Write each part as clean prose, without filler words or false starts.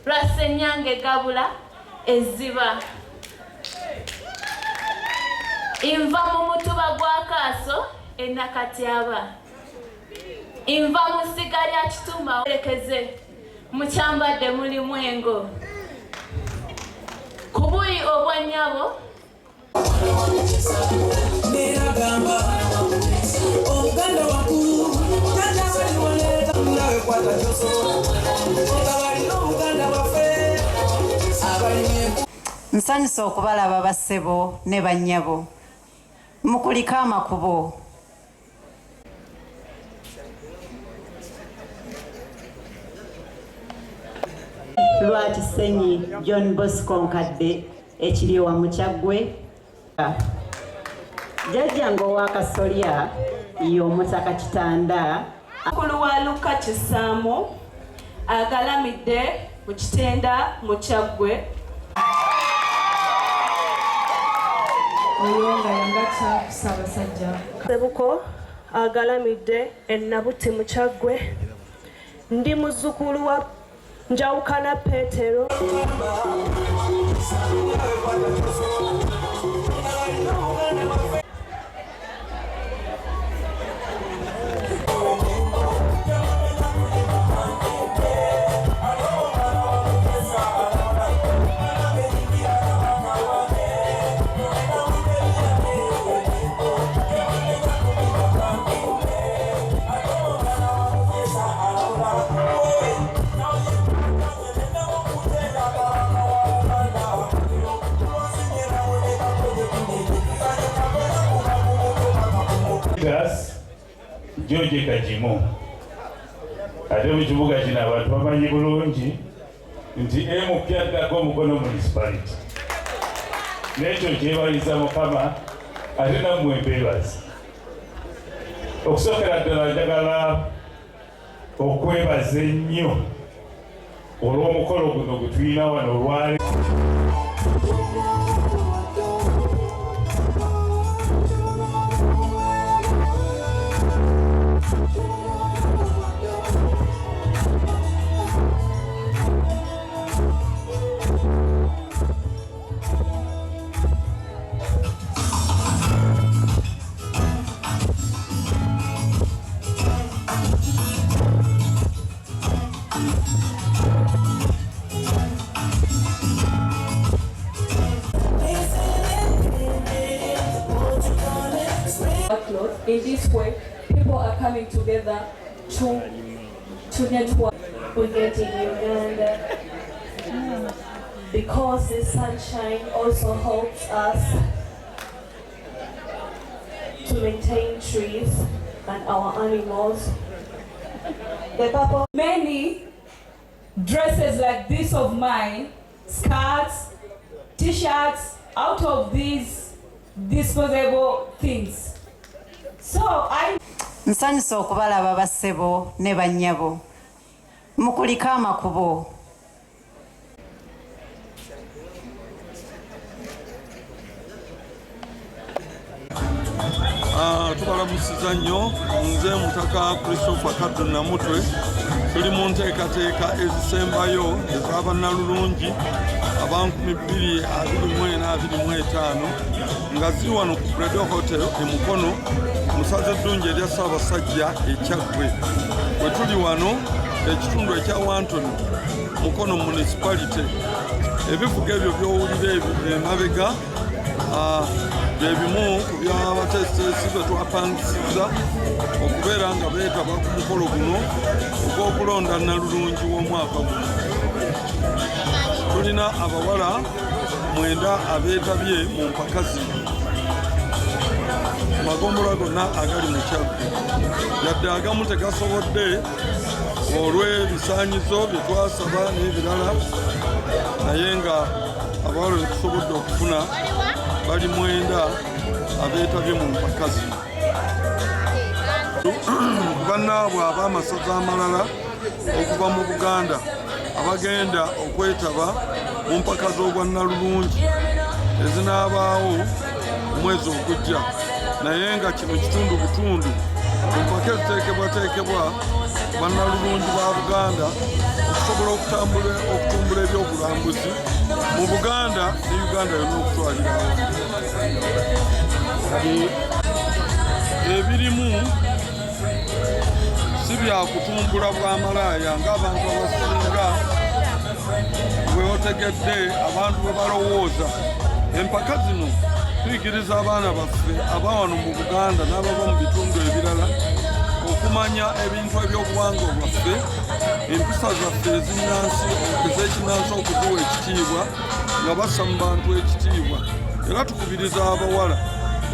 Lwasenyange gabula ezziba. Inva mu mutuba gwa Kaaso Ennakatyaba. Inva mu ssiga lya Kituma Olekeze mu Kyambadde mulimu engo. Ku buyi obwa nnyabo nsanyusa okubalaba bassebo ne bannyabo mukuliko amakubo. Lwati Senyi John Bosco Nkadde ekiri wa mu Kyagwe. Jjajjange owa Kasolya y'omutaka Kitanda. Mukulu wa Luka Kisaamo agalamidde mu Kitenda mu Kyagwe. Oyonga yangata Ssaabasajja Sebuko agalamidde e Nabuti mu Kyagwe. Ndi muzzukulu wa Njawukana Petero. George Kajimu ate mu kibuga kino abantu bamanyi bulungi nti emupyaddako omukono municipality n'ekyo kyebaliza Mukama ate nammwe mbeebaza. Okusookera ddala njagala okwebaza ennyo olw'omukolo guno gwe tulina wano olwali. In this way, people are coming together to network. We get in Uganda because the sunshine also helps us to maintain trees and our animals. The purple. Many dresses like this of mine, skirts, t-shirts, out of these disposable things. Nsanyusa okubalaba bassebo ne bannyabo mukuliko amakubo. Tubalamusiza nnyo nze mutaka Christopher Kaddu Namutwe. Tuli mu nteekateeka ezisembayo ez'abannalulungi abankumi 224-25 nga ziri wano ku Bredo Hotel e Mukono mu ssaza eddungi erya Ssaabasajja e Kyagwe. Bwe tuli wano ekitundu ekya Wantoni Mukono municipality. Ebivuga ebyo by'owulira emabega byebimu ku by'abateesiteesi be twapangisiza okubeera nga beetaba ku mukolo guno ogw'okulonda Nnalulungi w'omwaka guno. Tulina abawala 9 abeetabye mu mpaka zino magombolola gonna agali mu Kyagwe, yadde agamu tegasobodde olw'ebisaanyizo bye twasaba n'ebirala, naye nga abawala be tusobodde okufuna bali 9 abeetabye mu mpaka zino. Bannaabwe ab'amasaza amalala okuva mu Buganda abagenda okwetaba mu mpaka z'obwannalulungi ezinaabaawo omwezi ogujja, naye nga kino kitundu butundu mu mpaka eziteekebwateekebwa bannalulungi ba Buganda okusobola okutumbula ebyobulambuzi mu Buganda ne Uganda yonna okutwalira ebirimu si byakutumbula bwamalaaya ng'abantu abasinga bwe otegedde abantu bwe balowooza. Empaka zino tuyigiriza abaana baffe abawano mu Buganda n'abava mu bitundu ebirala okumanya ebintu ebyobuwangwa bwaffe, empisa zaffe ez'ekinnansi okuziwa ekitiibwa nga bassa mu bantu ekitiibwa. Era tukubiriza abawala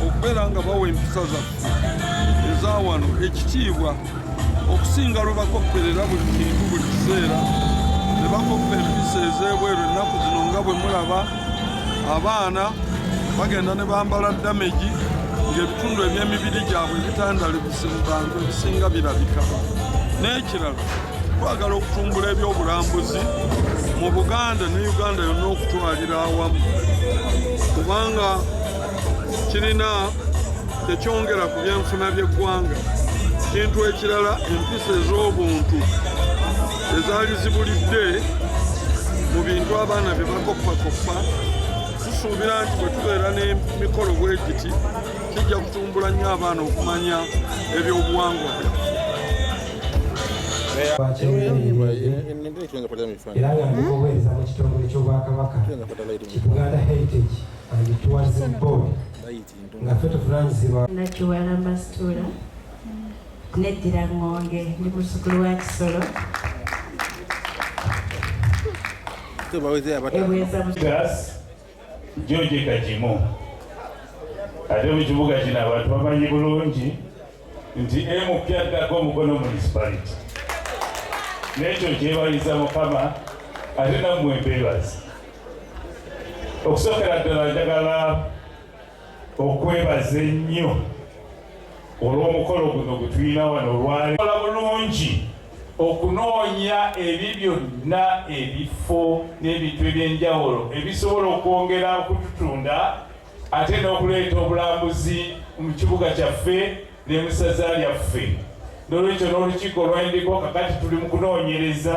okubeera nga bawa empisa zaffe ezawano ekitiibwa okusinga lwe bakopperera buli kintu buli kiseera ne bakoppa empisa ez'ebweru. Ennaku zino nga bwe mulaba abaana bagenda ne bambala damagi ng'ebitundu eby'emibiri gyabwe bitandale bantu ebisinga birabika. N'ekirala twagala okutumbula ebyobulambuzi mu Buganda ne Uganda yonna okutwalira awamu, kubanga kirina ekyongera ku byenfuna by'eggwanga. Kintu ekirala, empisa ez'obuntu ezaali zibulidde mu bintu abaana bye bakoppakoppa, tusuubira nti bwe tubeera n'emikolo bwe giti kijja kutumbula nnyo abaana okumanya ebyobuwangwa era nga ndikuweereza mu kitongole ky'Obwakabaka Buganda Heritage and Tourism Board nga ffe tuvunanyizibwa Nakiwala Masitula neddira Ngonge ndi muzzukulu wa Kisolo. George Kajimu ate mu kibuga kino abantu bamanyi bulungi nti emupyaddako Mukono municipality, n'ekyo kyebaliza Mukama ate nammwe mbeebazi. Okusookera ddala njagala okwebaza ennyo olw'omukolo guno gwe tulina wano olwali kola bulungi okunoonya ebi byonna ebifo n'ebintu eby'enjawulo ebisobola okwongera okututunda ate n'okuleeta obulambuzi mu kibuga kyaffe ne mu ssaza lyaffe. N'olwekyo n'olukiiko olw'endiko kakati tuli mu kunoonyereza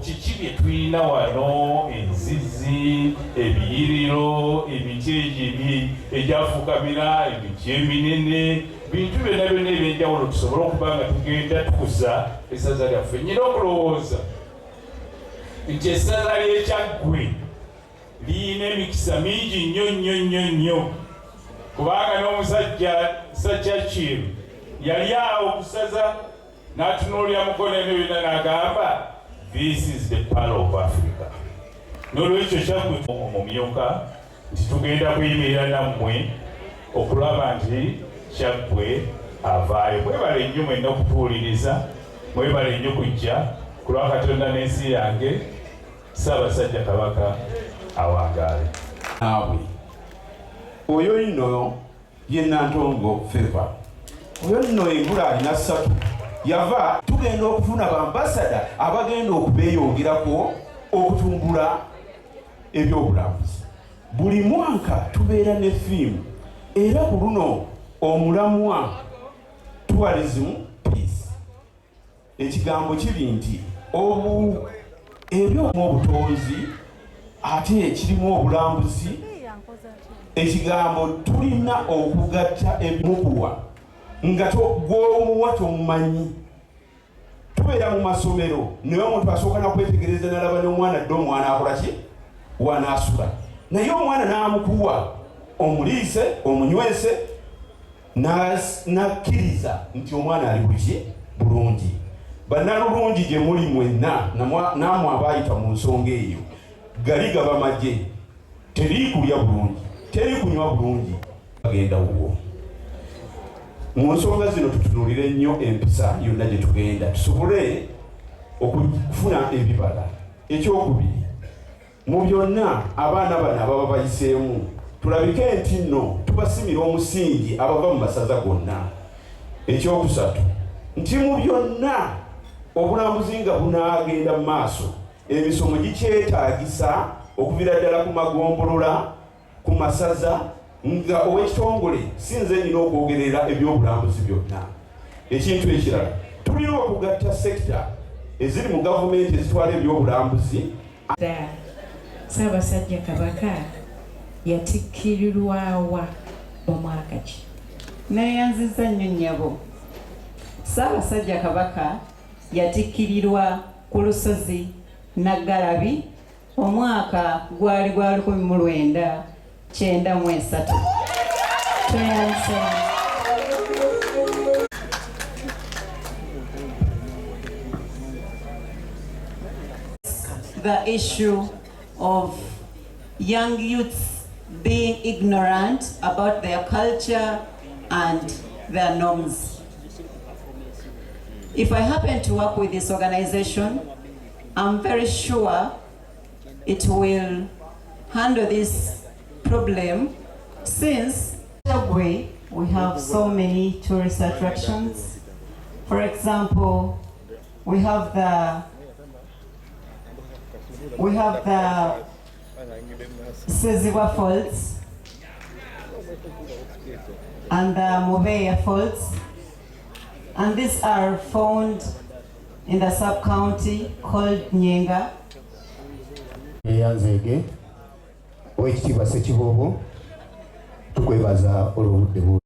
kiki bye tulina wano: enzizi, ebiyiriro, emiti egyafukamira, emiti eminene, bintu byonna byonna ebyenjawulo tusobole okuba nga tugenda tukuza essaza lyaffe. Nnyina okulowooza nti essaza ly'Ekyagwe liyina emikisa mingi nnyo, kubanga n'omusajja Ssakiru yali awo okusaza n'atunuulira Mukono eno byonna n'agamba this is the pearl of Africa. N'olwekyo Kyagwe omumyuka nti tugenda kuyimirira nammwe okulaba nti Kyagwe avaayo. Mwebale nnyo mwenna okutuwuliriza, mwebale nnyo kujja ku lwa Katonda n'ensi yange. Ssaabasajja Kabaka awangaale. Nawe oyo nno ye Nantongo Feva, oyo nno engula alina 3 yava. Tugenda okufuna bambasada abagenda okubeeyongerako okutumbula ebyobulambuzi. Buli mwaka tubeera ne fiimu, era ku luno omulamwa tourism peace. Ekigambo kiri nti ebyomu obutonzi ate ekirimu obulambuzi. Ekigambo tulina okugatta ebimukuwa nga gw'omuwa tomumanyi. Tubeera mu masomero naye omuntu asooka nakwetegereza nalaba n'omwana dde omwana akola ki wanaasula, naye omwana n'amukuwa omuliise omunywese nakkiriza nti omwana ali buki bulungi. Bannalulungi gye muli mwenna nammwe abaayita mu nsonga eyo, gali gaba magye, teri kulya bulungi, teri kunywa bulungi, agenda wuwo. Mu nsonga zino tutunuulire nnyo empisa yonna gye tugenda tusobole okufuna ebibala. Ekyokubiri, mu byonna abaana bano ababa bayiseemu tulabike nti nno tubasimira omusingi abava mu masaza gonna. Ekyokusatu, nti mu byonna obulambuzi nga bunaagenda mu maaso, emisomo gikyetaagisa okuvira ddala ku magombolola, ku masaza, nga ow'ekitongole sinze nina okwogerera ebyobulambuzi byonna. Ekintu ekirala, tulina okugatta sekita eziri mu gavumenti ezitwala ebyobulambuzi. Ssaabasajja Kabaka yatikkirirwawa mu mwaka ki? Neeyanziza nnyo nnyabo. Ssaabasajja Kabaka yatikkirirwa ku lusozi Naggalabi omwaka gwali gwa 1993. The issue of young youths being ignorant about their culture and their norms. If I happen to work with this organization, I'm very sure it will handle this problem, since Kyagwe we have so many tourist attractions. For example, we have the Ssaza Falls and the Mobeya Falls, and these are found in the sub-county called Nyenga. Eyanzege Oweekitiibwa Ssekiboobo tukwebaza olw'obudde.